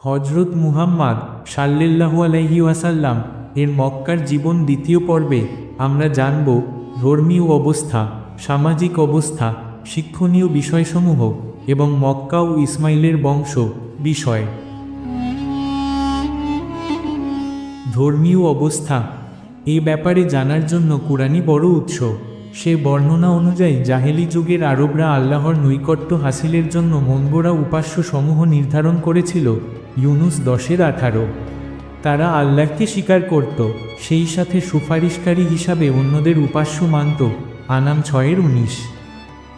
হজরত মুহাম্মদ সাল্লাল্লাহু আলাইহি ওয়াসাল্লাম এর মক্কার জীবন দ্বিতীয় পর্বে আমরা জানব ধর্মীয় অবস্থা, সামাজিক অবস্থা, শিক্ষণীয় বিষয়সমূহ এবং মক্কা ও ইসমাইলের বংশ বিষয়। ধর্মীয় অবস্থা এ ব্যাপারে জানার জন্য কুরআনই বড় উৎস। সে বর্ণনা অনুযায়ী জাহেলি যুগের আরবরা আল্লাহর নৈকট্য হাসিলের জন্য মনগড়া উপাস্য সমূহ নির্ধারণ করেছিল। ইউনুস 10:18। তারা আল্লাহকে স্বীকার করত, সেই সাথে সুপারিশকারী হিসাবে অন্যদের উপাস্য মানত। আনাম 6:19।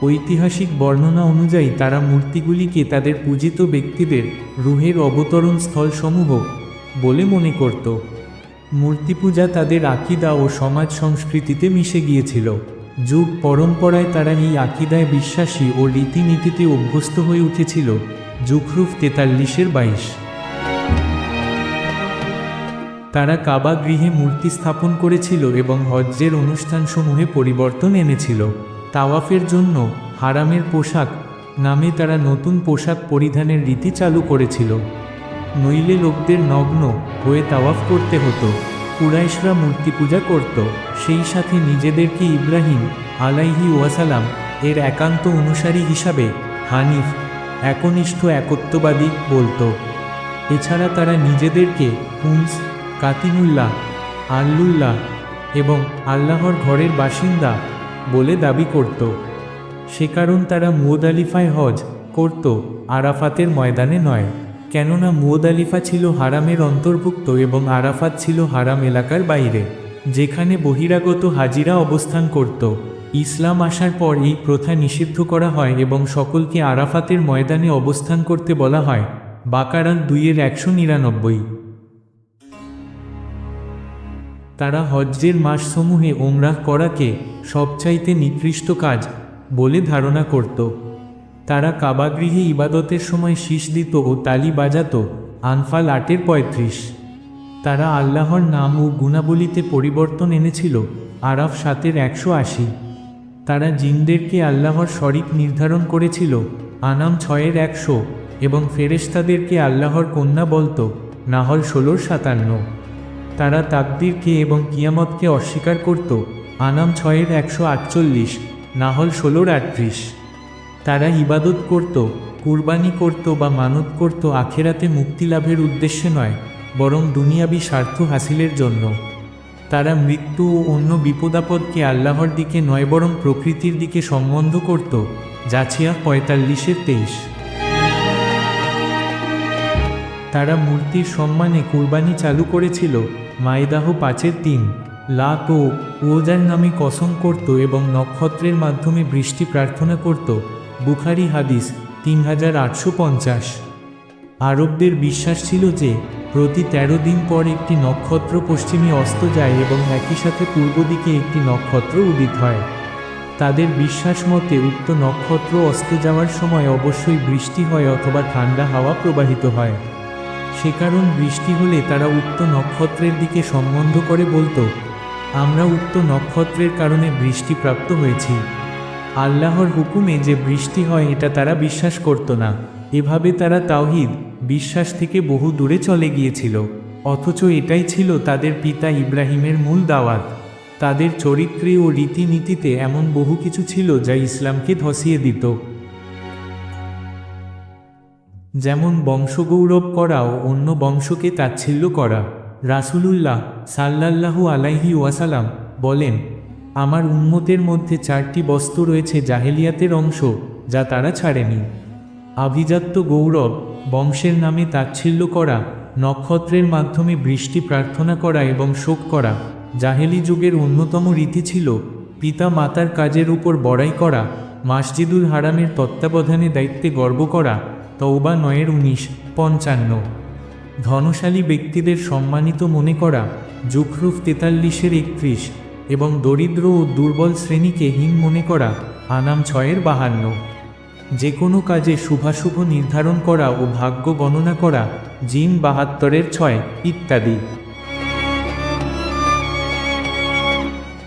ঐতিহাসিক বর্ণনা অনুযায়ী তারা মূর্তিগুলিকে তাদের পূজিত ব্যক্তিদের রুহের অবতরণ স্থলসমূহ বলে মনে করত। মূর্তিপূজা তাদের আকিদা ও সমাজ সংস্কৃতিতে মিশে গিয়েছিল। যুগ পরম্পরায় তারা এই আকিদায় বিশ্বাসী ও রীতিনীতিতে অভ্যস্ত হয়ে উঠেছিল। জুখরুফ 43:22। তারা কাবা গৃহে মূর্তি স্থাপন করেছিল এবং হজ্জের অনুষ্ঠানসমূহে পরিবর্তন এনেছিল। তাওয়াফের জন্য হারামের পোশাক নামে তারা নতুন পোশাক পরিধানের রীতি চালু করেছিল, নইলে লোকদের নগ্ন হয়ে তাওয়াফ করতে হতো। কুরাইশরা মূর্তি পূজা করত, সেই সাথে নিজেদেরকে ইব্রাহিম আলাইহি ওয়াসালাম এর একান্ত অনুসারী হিসাবে হানিফ একনিষ্ঠ একত্ববাদী বলত। এছাড়া তারা নিজেদেরকে হুমস, কাতিমুল্লাহ, আল্লুল্লাহ এবং আল্লাহর ঘরের বাসিন্দা বলে দাবি করত। সে কারণ তারা মুজদালিফায় হজ করত, আরাফাতের ময়দানে নয়। কেননা মুজদালিফা ছিল হারামের অন্তর্ভুক্ত এবং আরাফাত ছিল হারাম এলাকার বাইরে, যেখানে বহিরাগত হাজিরা অবস্থান করত। ইসলাম আসার পর এই প্রথা নিষিদ্ধ করা হয় এবং সকলকে আরাফাতের ময়দানে অবস্থান করতে বলা হয়। বাকারা 2:199। তারা হজ্জের মাসসমূহে ওমরাহ করাকে সবচাইতে নিকৃষ্ট কাজ বলে ধারণা করত। তারা কাবাগৃহে ইবাদতের সময় শীষ দিত ও তালি বাজাত। আনফাল 8:35। তারা আল্লাহর নাম ও গুণাবলিতে পরিবর্তন এনেছিল। আরাফ 7:180। তারা জিনদেরকে আল্লাহর শরিক নির্ধারণ করেছিল। আনাম 6:100 এবং ফেরেশতাদেরকে আল্লাহর কন্যা বলত। নাহল 16:57। তারা তাকদীরকে এবং কিয়ামতকে অস্বীকার করত। আনাম 6:148, নাহল 16:38। তারা ইবাদত করত, কুরবানি করত বা মানত করত আখেরাতে মুক্তি লাভের উদ্দেশ্যে নয়, বরং দুনিয়াবি স্বার্থ হাসিলের জন্য। তারা মৃত্যু ও অন্য বিপদাপদকে আল্লাহর দিকে নয় বরং প্রকৃতির দিকে সম্বন্ধ করত। জাছিয়া 45:23। তারা মূর্তির সম্মানে কুরবানি চালু করেছিল। মাইদাহ 5:3। লাত ও উজ্জার নামে কসম করত এবং নক্ষত্রের মাধ্যমে বৃষ্টি প্রার্থনা করত। বুখারী হাদিস 3850। আরবদের বিশ্বাস ছিল যে প্রতি 13 দিন পর একটি নক্ষত্র পশ্চিমে অস্ত যায় এবং একই সাথে পূর্ব দিকে একটি নক্ষত্র উদিত হয়। তাদের বিশ্বাস মতে উক্ত নক্ষত্র অস্ত যাওয়ার সময় অবশ্যই বৃষ্টি হয় অথবা ঠান্ডা হাওয়া প্রবাহিত হয়। সে কারণ বৃষ্টি হলে তারা উক্ত নক্ষত্রের দিকে সম্বন্ধ করে বলত, আমরা উক্ত নক্ষত্রের কারণে বৃষ্টি প্রাপ্ত হয়েছি। আল্লাহর হুকুমে যে বৃষ্টি হয় এটা তারা বিশ্বাস করত না। এভাবে তারা তাওহীদ বিশ্বাস থেকে বহু দূরে চলে গিয়েছিল, অথচ এটাই ছিল তাদের পিতা ইব্রাহিমের মূল দাওয়াত। তাদের চরিত্রে ও রীতিনীতিতে এমন বহু কিছু ছিল যা ইসলামকে ধসিয়ে দিত, যেমন বংশগৌরব করা ও অন্য বংশকে তাচ্ছিল্য করা। রাসূলুল্লাহ সাল্লাল্লাহু আলাইহি ওয়াসাল্লাম বলেন, আমার উম্মতের মধ্যে 4টি বস্তু রয়েছে জাহেলিয়াতের অংশ, যা তারা ছাড়েনি। আভিজাত্য গৌরব, বংশের নামে তাচ্ছিল্য করা, নক্ষত্রের মাধ্যমে বৃষ্টি প্রার্থনা করা এবং শোক করা। জাহেলি যুগের অন্যতম রীতি ছিল পিতা মাতার কাজের উপর বড়াই করা, মসজিদুল হারামের তত্ত্বাবধানে দায়িত্বে গর্ব করা। তওবা 9:55। ধনশালী ব্যক্তিদের সম্মানিত মনে করা। জুখরুফ 43:31 এবং দরিদ্র ও দুর্বল শ্রেণীকে হীন মনে করা। আনাম 6:52। যে কোনো কাজে শুভাশুভ নির্ধারণ করা ও ভাগ্য গণনা করা। জিন 72:6 ইত্যাদি।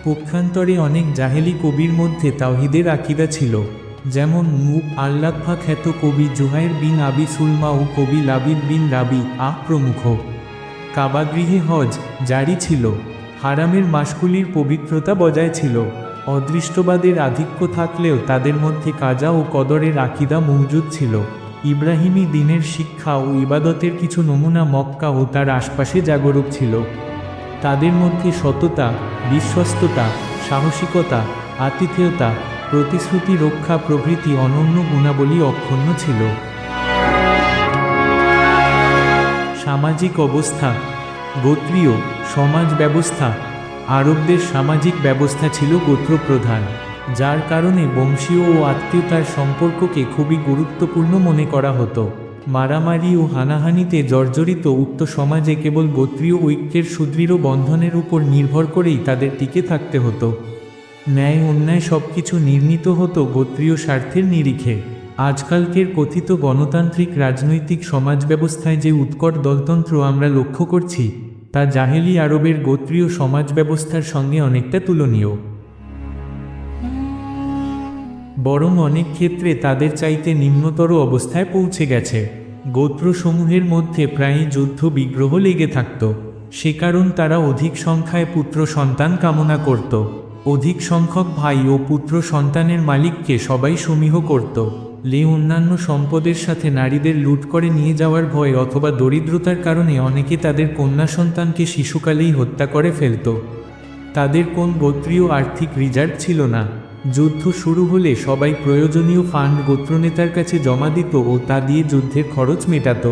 পক্ষান্তরে অনেক জাহেলি কবির মধ্যে তাওহীদের আকিদা ছিল। যেমন আল্লাফা খ্যাত কবি জুহাইর বিন আবি সুলমা ও কবি লাবিদ বিন রাবি প্রমুখ। কাবাগৃহে হজ জারি ছিল। হারামের মাসগুলির পবিত্রতা বজায় ছিল। অদৃষ্টবাদের আধিক্য থাকলেও তাদের মধ্যে কাজা ও কদরের আকিদা মজুদ ছিল। ইব্রাহিমী দিনের শিক্ষা ও ইবাদতের কিছু নমুনা মক্কা ও তার আশপাশে জাগরুক ছিল। তাদের মধ্যে সততা, বিশ্বস্ততা, সাহসিকতা, আতিথেয়তা, প্রতিশ্রুতি রক্ষা প্রভৃতি অনন্য গুণাবলী অক্ষুণ্ণ ছিল। সামাজিক অবস্থা। গোত্রীয় সমাজ ব্যবস্থা। আরবদের সামাজিক ব্যবস্থা ছিল গোত্রপ্রধান, যার কারণে বংশীয় ও আত্মীয়তার সম্পর্ককে খুবই গুরুত্বপূর্ণ মনে করা হতো। মারামারি ও হানাহানিতে জর্জরিত উক্ত সমাজে কেবল গোত্রীয় ঐক্যের সুদৃঢ় বন্ধনের উপর নির্ভর করেই তাদের টিকে থাকতে হতো। ন্যায় অন্যায় সব কিছু নির্ণীত হতো গোত্রীয় স্বার্থের নিরিখে। আজকালকের কথিত গণতান্ত্রিক রাজনৈতিক সমাজ ব্যবস্থায় যে উৎকট দলতন্ত্র আমরা লক্ষ্য করছি, তা জাহেলি আরবের গোত্রীয় সমাজ ব্যবস্থার সঙ্গে অনেকটা তুলনীয়। বরং অনেক ক্ষেত্রে তাদের চাইতে নিম্নতর অবস্থায় পৌঁছে গেছে। গোত্রসমূহের মধ্যে প্রায়ই যুদ্ধ বিগ্রহ লেগে থাকত। সে কারণ তারা অধিক সংখ্যায় পুত্র সন্তান কামনা করত। অধিক সংখ্যক ভাই ও পুত্র সন্তানের মালিককে সবাই সমীহ করত। অন্যান্য সম্পদের সাথে নারীদের লুট করে নিয়ে যাওয়ার ভয় অথবা দরিদ্রতার কারণে অনেকে তাদের কন্যা সন্তানকে শিশুকালেই হত্যা করে ফেলত। তাদের কোন গোত্রীয় আর্থিক রিজার্ভ ছিল না। যুদ্ধ শুরু হলে সবাই প্রয়োজনীয় ফান্ড গোত্রনেতার কাছে জমা দিত ও তা দিয়ে যুদ্ধের খরচ মেটাত।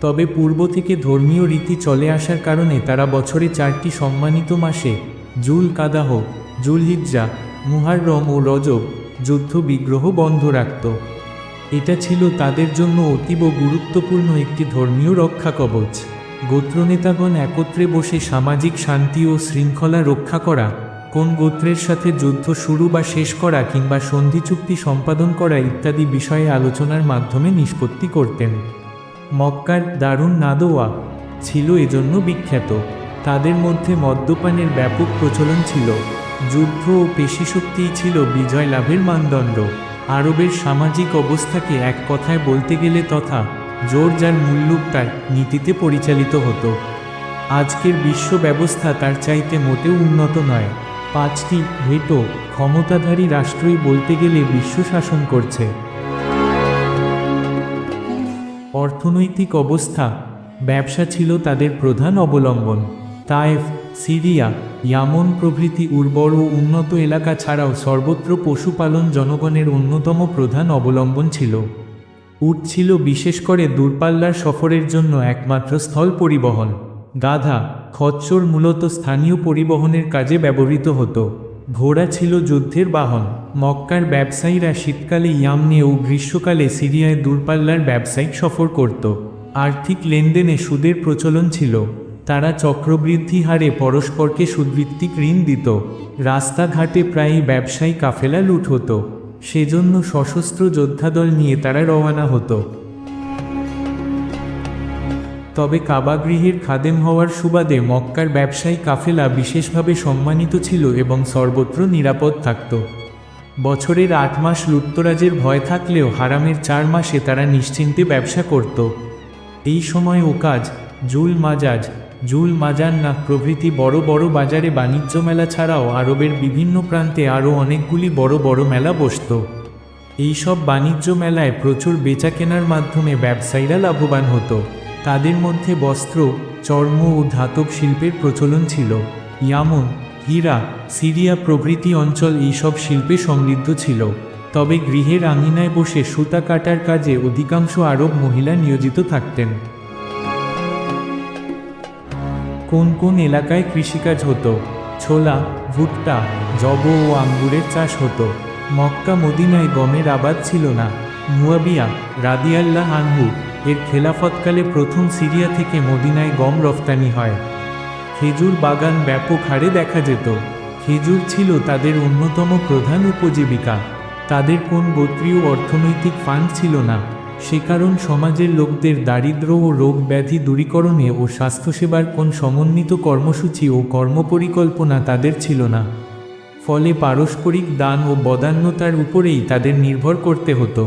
তবে পূর্ব থেকে ধর্মীয় রীতি চলে আসার কারণে তারা বছরে 4টি সম্মানিত মাসে জুল কাদাহ, জুলহিজ্জা, মুহাররম ও রজব যুদ্ধ বিগ্রহ বন্ধ রাখত। এটা ছিল তাদের জন্য অতীব গুরুত্বপূর্ণ একটি ধর্মীয় রক্ষা কবচ। গোত্রনেতাগণ একত্রে বসে সামাজিক শান্তি ও শৃঙ্খলা রক্ষা করা, কোন গোত্রের সাথে যুদ্ধ শুরু বা শেষ করা কিংবা সন্ধি চুক্তি সম্পাদন করা ইত্যাদি বিষয়ে আলোচনার মাধ্যমে নিষ্পত্তি করতেন। মক্কার দারুন নাদওয়া ছিল এজন্য বিখ্যাত। তাদের মধ্যে মদ্যপানের ব্যাপক প্রচলন ছিল। যুদ্ধ ও পেশিশক্তিই ছিল বিজয় লাভের মানদণ্ড। আরবের সামাজিক অবস্থাকে এক কথায় বলতে গেলে তথা জোর যার মুল্লুক তার নীতিতে পরিচালিত হতো। আজকের বিশ্ব ব্যবস্থা তার চাইতে মোটেও উন্নত নয়। 5টি ভেটো ক্ষমতাধারী রাষ্ট্রই বলতে গেলে বিশ্ব শাসন করছে। অর্থনৈতিক অবস্থা। ব্যবসা ছিল তাদের প্রধান অবলম্বন। তায়েফ, সিরিয়া, ইয়ামন প্রভৃতি উর্বর ও উন্নত এলাকা ছাড়াও সর্বত্র পশুপালন জনগণের অন্যতম প্রধান অবলম্বন ছিল। উট ছিল বিশেষ করে দূরপাল্লার সফরের জন্য একমাত্র স্থল পরিবহন। গাধা, খচ্চর মূলত স্থানীয় পরিবহনের কাজে ব্যবহৃত হতো। ঘোড়া ছিল যুদ্ধের বাহন। মক্কার ব্যবসায়ীরা শীতকালে ইয়ামনে ও গ্রীষ্মকালে সিরিয়ায় দূরপাল্লার ব্যবসায়িক সফর করত। আর্থিক লেনদেনে সুদের প্রচলন ছিল। তারা চক্রবৃদ্ধি হারে পরস্পরকে সুদভিত্তিক ঋণ দিত। রাস্তাঘাটে প্রায়ই ব্যবসায়ী কাফেলা লুট হতো। সেজন্য সশস্ত্র যোদ্ধাদল নিয়ে তারা রওনা হতো। তবে কাবাগৃহের খাদেম হওয়ার সুবাদে মক্কার ব্যবসায়ী কাফেলা বিশেষভাবে সম্মানিত ছিল এবং সর্বত্র নিরাপদ থাকত। বছরের 8 মাস লুটতরাজের ভয় থাকলেও হারামের 4 মাসে তারা নিশ্চিন্তে ব্যবসা করত। এই সময় ওকাজ, জুল মাজাজ, জুল মাজান্না প্রভৃতি বড় বড় বাজারে বাণিজ্য মেলা ছাড়াও আরবের বিভিন্ন প্রান্তে আরও অনেকগুলি বড় বড় মেলা বসত। এইসব বাণিজ্য মেলায় প্রচুর বেচা কেনার মাধ্যমে ব্যবসায়ীরা লাভবান হতো। তাদের মধ্যে বস্ত্র, চর্ম ও ধাতব শিল্পের প্রচলন ছিল। ইয়ামন, হীরা, সিরিয়া প্রভৃতি অঞ্চল এইসব শিল্পে সমৃদ্ধ ছিল। তবে গৃহের আঙিনায় বসে সুতা কাটার কাজে অধিকাংশ আরব মহিলা নিয়োজিত থাকতেন। কোন কোন এলাকায় কৃষিকাজ হতো? ছোলা, ভুট্টা, যব ও আঙ্গুরের চাষ হতো। মক্কা মদিনায় গমের আবাদ ছিল না। মুয়াবিয়া রাদিয়াল্লাহ আনহু এর খেলাফতকালে প্রথম সিরিয়া থেকে মদিনায় গম রফতানি হয়। খেজুর বাগান ব্যাপক হারে দেখা যেত। খেজুর ছিল তাদের অন্যতম প্রধান উপজীবিকা। তাদের কোন গোত্রীয় অর্থনৈতিক ফান্ড ছিল না। সে কারণ সমাজের লোকদের দারিদ্র্য ও রোগ ব্যাধি দূরীকরণে ও স্বাস্থ্যসেবার কোন সমন্বিত কর্মসূচি ও কর্মপরিকল্পনা তাদের ছিল না। ফলে পারস্পরিক দান ও বদান্যতার উপরেই তাদের নির্ভর করতে হতো।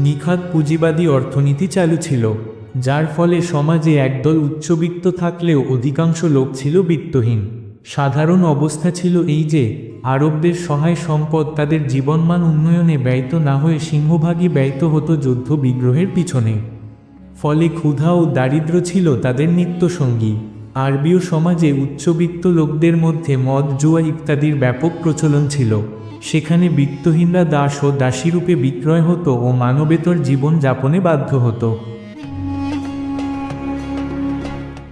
নিখাত পুঁজিবাদী অর্থনীতি চালু ছিল, যার ফলে সমাজে একদল উচ্চবিত্ত থাকলেও অধিকাংশ লোক ছিল বিত্তহীন। সাধারণ অবস্থা ছিল এই যে, আরবদের সহায় সম্পদ তাদের জীবনমান উন্নয়নে ব্যয়িত না হয়ে সিংহভাগই ব্যয়িত হতো যুদ্ধ বিগ্রহের পিছনে। ফলে ক্ষুধা ও দারিদ্র্য ছিল তাদের নিত্যসঙ্গী। আরবীয় সমাজে উচ্চবিত্ত লোকদের মধ্যে মদ, জুয়া ইত্যাদির ব্যাপক প্রচলন ছিল। সেখানে বিত্তহীনরা দাস ও দাসীরূপে বিক্রয় হতো ও মানবেতর জীবন যাপনে বাধ্য হতো।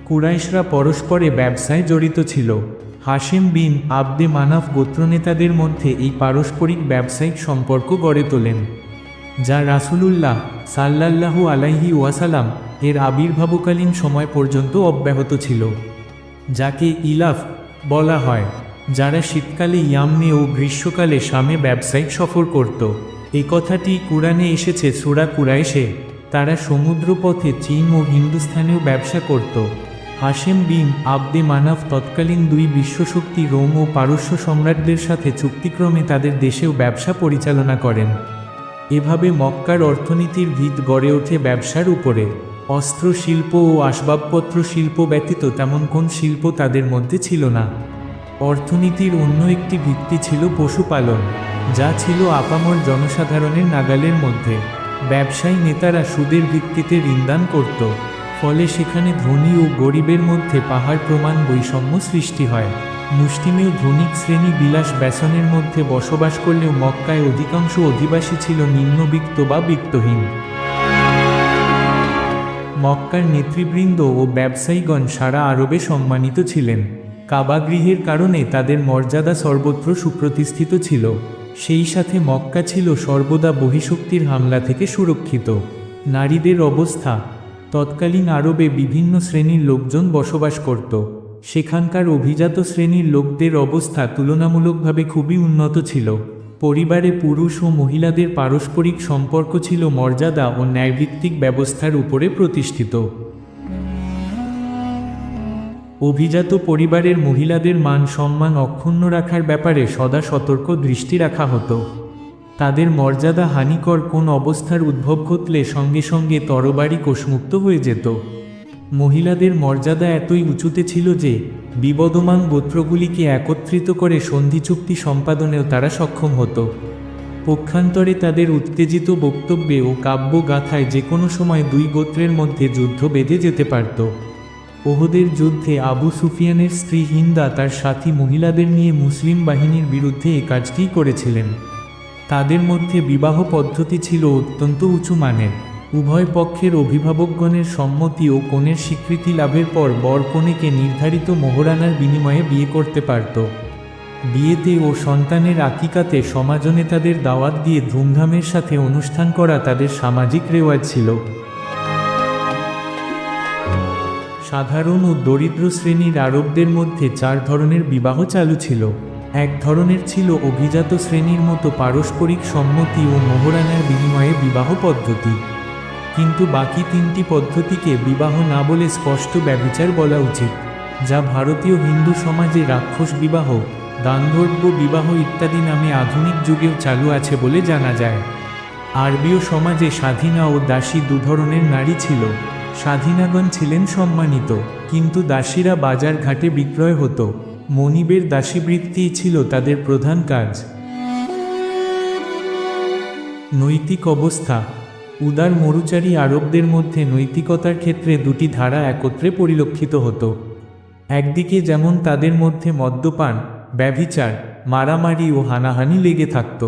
কুরাইশরা পরস্পরে ব্যবসায় জড়িত ছিল। হাশেম বিন আবদে মানাফ গোত্রনেতাদের মধ্যে এই পারস্পরিক ব্যবসায়িক সম্পর্ক গড়ে তোলেন, যা রাসূলুল্লাহ সাল্লাল্লাহু আলাইহি ওয়াসাল্লাম এর আবির্ভাবকালীন সময় পর্যন্ত অব্যাহত ছিল, যাকে ইলাফ বলা হয়, যারা শীতকালে ইয়ামনে ও গ্রীষ্মকালে শামে ব্যবসায়িক সফর করত। এই কথাটি কুরআনে এসেছে সূরা কুরাইশে। তারা সমুদ্রপথে চীন ও হিন্দুস্থানেও ব্যবসা করত। হাশেম বিন আবদে মানাফ তৎকালীন দুই বিশ্বশক্তি রোম ও পারস্য সম্রাটদের সাথে চুক্তিক্রমে তাদের দেশেও ব্যবসা পরিচালনা করেন। এভাবে মক্কার অর্থনীতির ভিত গড়ে ওঠে ব্যবসার উপরে। অস্ত্র শিল্প ও আসবাবপত্র শিল্প ব্যতীত তেমন কোন শিল্প তাদের মধ্যে ছিল না। অর্থনীতির অন্য একটি ভিত্তি ছিল পশুপালন, যা ছিল আপামর জনসাধারণের নাগালের মধ্যে। ব্যবসায়ী নেতারা সুদের ভিত্তিতে ঋণদান করত, ফলে সেখানে ধনী ও গরিবের মধ্যে পাহাড় প্রমাণ বৈষম্য সৃষ্টি হয়। মুষ্টিমেয় ধনিক শ্রেণী বিলাস ব্যসনের মধ্যে বসবাস করলেও মক্কায় অধিকাংশ অধিবাসী ছিল নিম্নবিত্ত বা বিত্তহীন। মক্কার নেতৃবৃন্দ ও ব্যবসায়ীগণ সারা আরবে সম্মানিত ছিলেন। কাবাগৃহের কারণে তাদের মর্যাদা সর্বত্র সুপ্রতিষ্ঠিত ছিল। সেই সাথে মক্কা ছিল সর্বদা বহিঃশক্তির হামলা থেকে সুরক্ষিত। নারীদের অবস্থা, তৎকালীন আরবে বিভিন্ন শ্রেণীর লোকজন বসবাস করত। সেখানকার অভিজাত শ্রেণীর লোকদের অবস্থা তুলনামূলকভাবে খুবই উন্নত ছিল। পরিবারে পুরুষ ও মহিলাদের পারস্পরিক সম্পর্ক ছিল মর্যাদা ও ন্যায়ভিত্তিক ব্যবস্থার উপরে প্রতিষ্ঠিত। অভিজাত পরিবারের মহিলাদের মান সম্মান অক্ষুণ্ণ রাখার ব্যাপারে সদা সতর্ক দৃষ্টি রাখা হতো। তাদের মর্যাদা হানিকর কোন অবস্থার উদ্ভব ঘটলে সঙ্গে সঙ্গে তরবারি কোষমুক্ত হয়ে যেত। মহিলাদের মর্যাদা এতই উঁচুতে ছিল যে বিবদমান গোত্রগুলিকে একত্রিত করে সন্ধি চুক্তি সম্পাদনেও তারা সক্ষম হতো। পক্ষান্তরে তাদের উত্তেজিত বক্তব্যে ও কাব্য গাথায় যে কোনো সময় দুই গোত্রের মধ্যে যুদ্ধ বেঁধে যেতে পারত। ওহদের যুদ্ধে আবু সুফিয়ানের স্ত্রী হিন্দা তার সাথী মহিলাদের নিয়ে মুসলিম বাহিনীর বিরুদ্ধে এ কাজটি করেছিলেন। তাদের মধ্যে বিবাহ পদ্ধতি ছিল অত্যন্ত উঁচু মানের। উভয় পক্ষের অভিভাবকগণের সম্মতি ও কনের স্বীকৃতি লাভের পর বর কনেকে নির্ধারিত মোহরানার বিনিময়ে বিয়ে করতে পারত। বিয়েতে ও সন্তানের আকিকাতে সমাজনেতাদের দাওয়াত দিয়ে ধুমধামের সাথে অনুষ্ঠান করা তাদের সামাজিক রেওয়াজ ছিল। সাধারণ ও দরিদ্র শ্রেণীর আরবদের মধ্যে চার ধরনের বিবাহ চালু ছিল। এক ধরনের ছিল অভিজাত শ্রেণীর মতো পারস্পরিক সম্মতি ও মোহরানার বিনিময়ে বিবাহ পদ্ধতি, কিন্তু বাকি তিনটি পদ্ধতিকে বিবাহ না বলে স্পষ্ট ব্যভিচার বলা উচিত, যা ভারতীয় হিন্দু সমাজে রাক্ষস বিবাহ, গান্ধর্ব বিবাহ ইত্যাদি নামে আধুনিক যুগেও চালু আছে বলে জানা যায়। আরবীয় সমাজে স্বাধীনা ও দাসী দু ধরনের নারী ছিল। স্বাধীনাগণ ছিলেন সম্মানিত, কিন্তু দাসীরা বাজার ঘাটে বিক্রয় হতো। মনিবের দাসীবৃত্তিই ছিল তাদের প্রধান কাজ। নৈতিক অবস্থা। উদার মরুচারী আরবদের মধ্যে নৈতিকতার ক্ষেত্রে দুটি ধারা একত্রে পরিলক্ষিত হতো। একদিকে যেমন তাদের মধ্যে মদ্যপান, ব্যভিচার, মারামারি ও হানাহানি লেগে থাকত,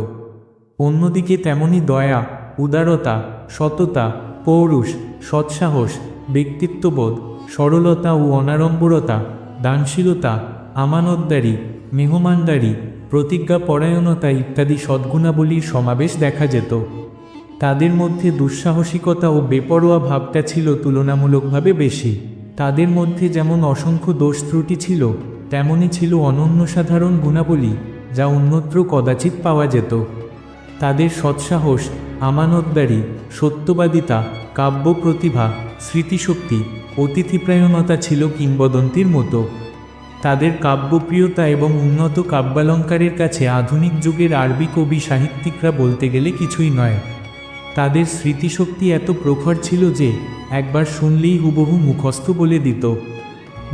অন্যদিকে তেমনি দয়া, উদারতা, সততা, পৌরুষ, সৎসাহস, ব্যক্তিত্ববোধ, সরলতা ও অনাড়ম্বরতা, দানশীলতা, আমানতদারি, মেহমানদারি, প্রতিজ্ঞাপরায়ণতা ইত্যাদি সদ্গুণাবলীর সমাবেশ দেখা যেত। তাদের মধ্যে দুঃসাহসিকতা ও বেপরোয়া ভাবটা ছিল তুলনামূলকভাবে বেশি। তাদের মধ্যে যেমন অসংখ্য দোষ ত্রুটি ছিল, তেমনি ছিল অনন্যসাধারণ গুণাবলী, যা অন্যত্র কদাচিৎ পাওয়া যেত। তাদের সৎসাহস, আমানতদারি, সত্যবাদিতা, কাব্য প্রতিভা, স্মৃতিশক্তি, অতিথিপ্রায়ণতা ছিল কিংবদন্তির মতো। তাদের কাব্যপ্রিয়তা এবং উন্নত কাব্যালঙ্কারের কাছে আধুনিক যুগের আরবি কবি সাহিত্যিকরা বলতে গেলে কিছুই নয়। তাদের স্মৃতিশক্তি এত প্রখর ছিল যে একবার শুনলেই হুবহু মুখস্থ বলে দিত।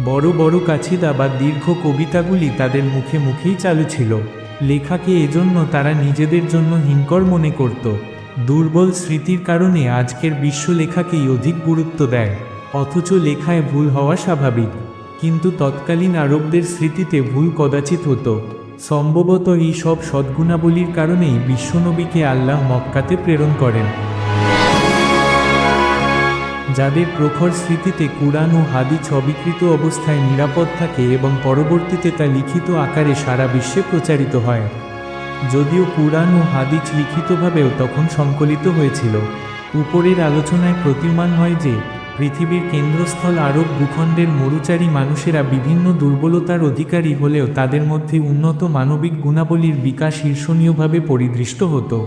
বড় বড় কাছিদা বা দীর্ঘ কবিতাগুলি তাদের মুখে মুখেই চালু ছিল। লেখাকে এজন্য তারা নিজেদের জন্য হিংকর মনে করত। দুর্বল স্মৃতির কারণে আজকের বিশ্ব লেখাকেই অধিক গুরুত্ব দেয়, অথচ লেখায় ভুল হওয়া স্বাভাবিক। কিন্তু তৎকালীন আরবদের স্মৃতিতে ভুল কদাচিৎ হতো। সম্ভবত এই সব সদ্গুণাবলীর কারণেই বিশ্বনবীকে আল্লাহ মক্কাতে প্রেরণ করেন, যাদের প্রখর স্মৃতিতে কুরআন ও হাদিস অবিকৃত অবস্থায় নিরাপদ থাকে এবং পরবর্তীতে তা লিখিত আকারে সারা বিশ্বে প্রচারিত হয়। যদিও কুরআন ও হাদিস লিখিতভাবেও তখন সংকলিত হয়েছিল। উপরের আলোচনায় প্রতীয়মান হয় যে পৃথিবীর কেন্দ্রস্থল আরব ভূখণ্ডের মরুচারী মানুষেরা বিভিন্ন দুর্বলতার অধিকারী হলেও তাদের মধ্যে উন্নত মানবিক গুণাবলীর বিকাশ ঈর্ষণীয়ভাবে পরিদৃষ্ট হতো।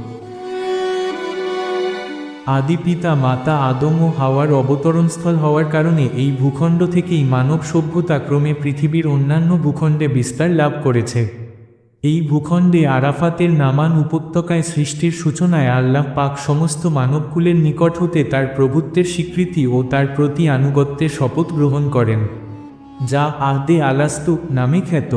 আদি পিতা মাতা আদম ও হাওয়ার অবতরণস্থল হওয়ার কারণে এই ভূখণ্ড থেকেই মানব সভ্যতা ক্রমে পৃথিবীর অন্যান্য ভূখণ্ডে বিস্তার লাভ করেছে। এই ভূখণ্ডে আরাফাতের নামান উপত্যকায় সৃষ্টির সূচনায় আল্লাহ পাক সমস্ত মানবকুলের নিকট হতে তার প্রভুত্বের স্বীকৃতি ও তার প্রতি আনুগত্যের শপথ গ্রহণ করেন, যা আহদে আলাস্তু নামে খ্যাত।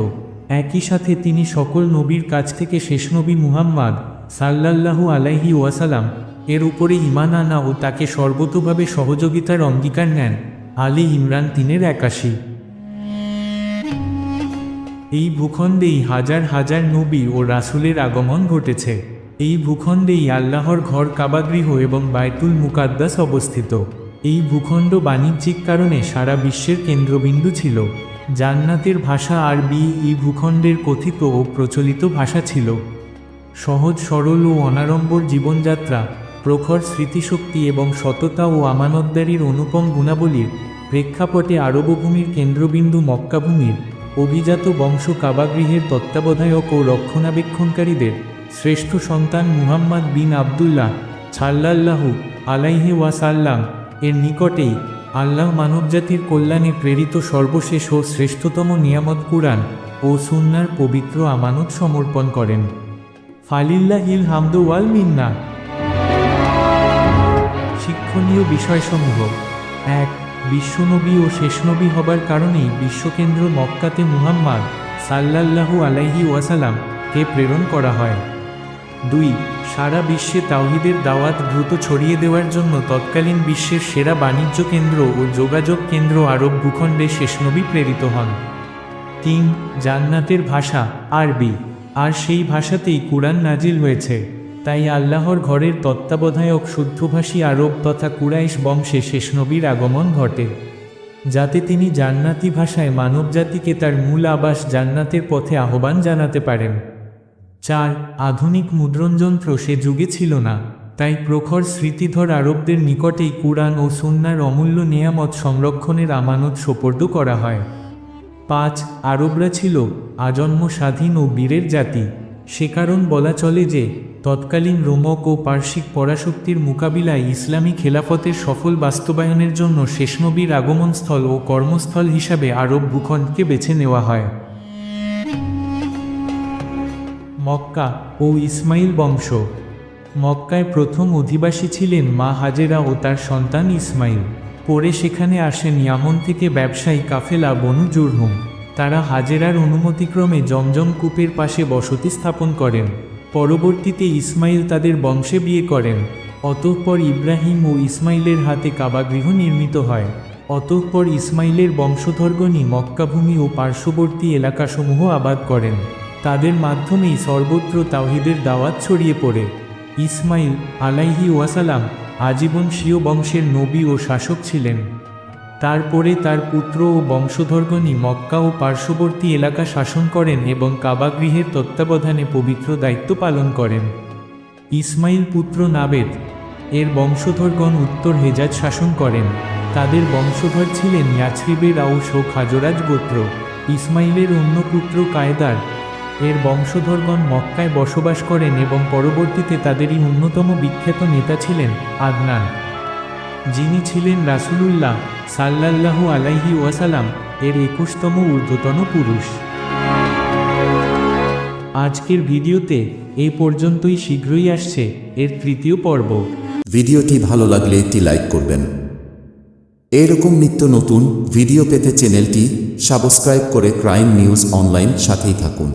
একই সাথে তিনি সকল নবীর কাছ থেকে শেষ নবী মুহাম্মদ সাল্লাল্লাহু আলাইহি ওয়াসাল্লাম এর উপরে ঈমান আনা ও তাকে সর্বতোভাবে সহযোগিতার অঙ্গীকার নেন। আলী ইমরান 3:81। এই ভূখণ্ডেই হাজার হাজার নবী ও রাসূলের আগমন ঘটেছে। এই ভূখণ্ডেই আল্লাহর ঘর কাবাগৃহ এবং বায়তুল মুকাদ্দাস অবস্থিত। এই ভূখণ্ড বাণিজ্যিক কারণে সারা বিশ্বের কেন্দ্রবিন্দু ছিল। জান্নাতের ভাষা আরবি এই ভূখণ্ডের কথিত ও প্রচলিত ভাষা ছিল। সহজ সরল ও অনাড়ম্বর জীবনযাত্রা, প্রখর স্মৃতিশক্তি এবং সততা ও আমানতদারির অনুপম গুণাবলীর প্রেক্ষাপটে আরবভূমির কেন্দ্রবিন্দু মক্কাভূমির অভিজাত বংশ কাবাগৃহের তত্ত্বাবধায়ক ও রক্ষণাবেক্ষণকারীদের শ্রেষ্ঠ সন্তান মুহাম্মদ বিন আবদুল্লাহ সাল্লাল্লাহু আলাইহি ওয়াসাল্লাম এর নিকটেই আল্লাহ মানবজাতির কল্যাণে প্রেরিত সর্বশেষ ও শ্রেষ্ঠতম নিয়ামত কুরআন ও সুন্নাহর পবিত্র আমানত সমর্পণ করেন। ফালিল্লাহিল হামদু ওয়াল মিন্না। শিক্ষণীয় বিষয়সমূহ: ১. বিশ্বনবী ও শেষ নবী হবার কারণেই বিশ্বকেন্দ্র মক্কাতে মুহাম্মদ সাল্লাল্লাহু আলাইহি ওয়াসাল্লাম কে প্রেরণ করা হয়। ২. সারা বিশ্বে তাওহীদের দাওয়াত দ্রুত ছড়িয়ে দেওয়ার জন্য তৎকালীন বিশ্বের সেরা বাণিজ্য কেন্দ্র ও যোগাযোগ কেন্দ্র আরব ভূখণ্ডে শেষ নবী প্রেরিত হন। ৩. জান্নাতের ভাষা আরবি, আর সেই ভাষাতেই কুরআন নাজিল হয়েছে। তাই আল্লাহর ঘরের তত্ত্বাবধায়ক শুদ্ধভাষী আরব তথা কুরাইশ বংশে শেষ নবীর আগমন ঘটে, যাতে তিনি জান্নাতি ভাষায় মানবজাতিকে তার মূল আবাস জান্নাতের পথে আহ্বান জানাতে পারেন। ৪. আধুনিক মুদ্রণযন্ত্র সে যুগে ছিল না, তাই প্রখর স্মৃতিধর আরবদের নিকটেই কুরআন ও সুন্নাহর অমূল্য নেয়ামত সংরক্ষণের আমানত সোপর্দ করা হয়। ৫. আরবরা ছিল আজন্ম স্বাধীন ও বীরের জাতি। সে কারণ বলা চলে যে তৎকালীন রোমক ও পার্শ্বিক পরাশক্তির মোকাবিলায় ইসলামী খেলাফতের সফল বাস্তবায়নের জন্য শেষ নবীর আগমনস্থল ও কর্মস্থল হিসাবে আরব ভূখণ্ডকে বেছে নেওয়া হয়। মক্কা ও ইসমাইল বংশ। মক্কায় প্রথম অধিবাসী ছিলেন মা হাজেরা ও তার সন্তান ইসমাইল। পরে সেখানে আসেন ইয়ামন থেকে ব্যবসায়ী কাফেলা বনু জুরহুম। তারা হাজেরার অনুমতিক্রমে জমজম কূপের পাশে বসতি স্থাপন করেন। পরবর্তীতে ইসমাইল তাদের বংশে বিয়ে করেন। অতঃপর ইব্রাহিম ও ইসমাইলের হাতে কাবাগৃহ নির্মিত হয়। অতঃপর ইসমাইলের বংশধরগণই মক্কাভূমি ও পার্শ্ববর্তী এলাকাসমূহ আবাদ করেন। তাদের মাধ্যমেই সর্বত্র তাওহীদের দাওয়াত ছড়িয়ে পড়ে। ইসমাইল আলাইহি ওয়াসাল্লাম আজীবন স্বীয় বংশের নবী ও শাসক ছিলেন। তারপরে তার পুত্র ও বংশধরগণই মক্কা ও পার্শ্ববর্তী এলাকা শাসন করেন এবং কাবাগৃহের তত্ত্বাবধানে পবিত্র দায়িত্ব পালন করেন। ইসমাইল পুত্র নাবেদ এর বংশধরগণ উত্তর হেজাজ শাসন করেন। তাদের বংশধর ছিলেন ইয়াছরিবের আউস ও খাজরাজ গোত্র। ইসমাইলের অন্য পুত্র কায়দার এর বংশধরগণ মক্কায় বসবাস করেন এবং পরবর্তীতে তাদেরই অন্যতম বিখ্যাত নেতা ছিলেন আদনান, যিনি ছিলেন রাসূলুল্লাহ সাল্লাল্লাহু আলাইহি ওয়াসাল্লাম এর 21তম ঊর্ধ্বতন পুরুষ। আজকের ভিডিওতে এই পর্যন্তই। শীঘ্রই আসছে এর 3য় পর্ব। ভিডিওটি ভালো লাগলে একটি লাইক করবেন। এরকম নিত্য নতুন ভিডিও পেতে চ্যানেলটি সাবস্ক্রাইব করে ক্রাইম নিউজ অনলাইন সাথেই থাকুন।